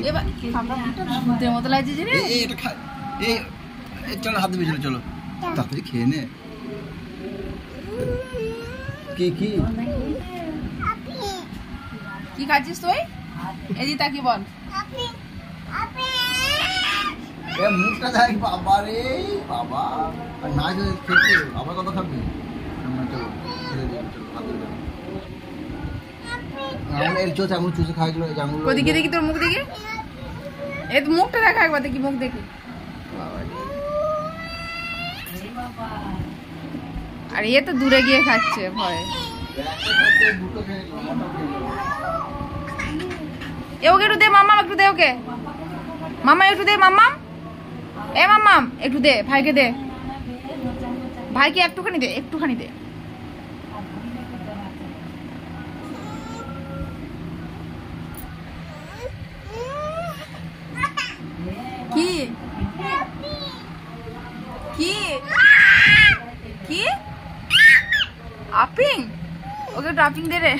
এবার ভূতের মতো লাগছে যে রে। এটা খা, এই চলো হাত ধুয়ে চলো, তাড়াতাড়ি খেয়ে নে। কি কি কি খাচ্ছিস তুই? এদিকে তাকি বল। মুখটা দেখ বাবা রে বাবা, আর না খেতে আবার কত খাবি? চলো আঙুল চুষে খাইগুলো আঙুল। ওদিকে দেখি তোর মুখ দেখি, এই তো মুখটা দেখা একবার দেখি, মুখ দেখি। আর এ তো দূরে গিয়ে খাচ্ছে ভয়। এ ওকে একটু দে মাম্মাম, একটু দে ওকে। মাম্মা একটু দে মাম্মাম, এ মাম্মাম একটু দে, ভাইকে দে, ভাইকে একটুখানি দে, একটুখানি দে। কি কি কি আপিং? ওকে একটু আপিং দে রে।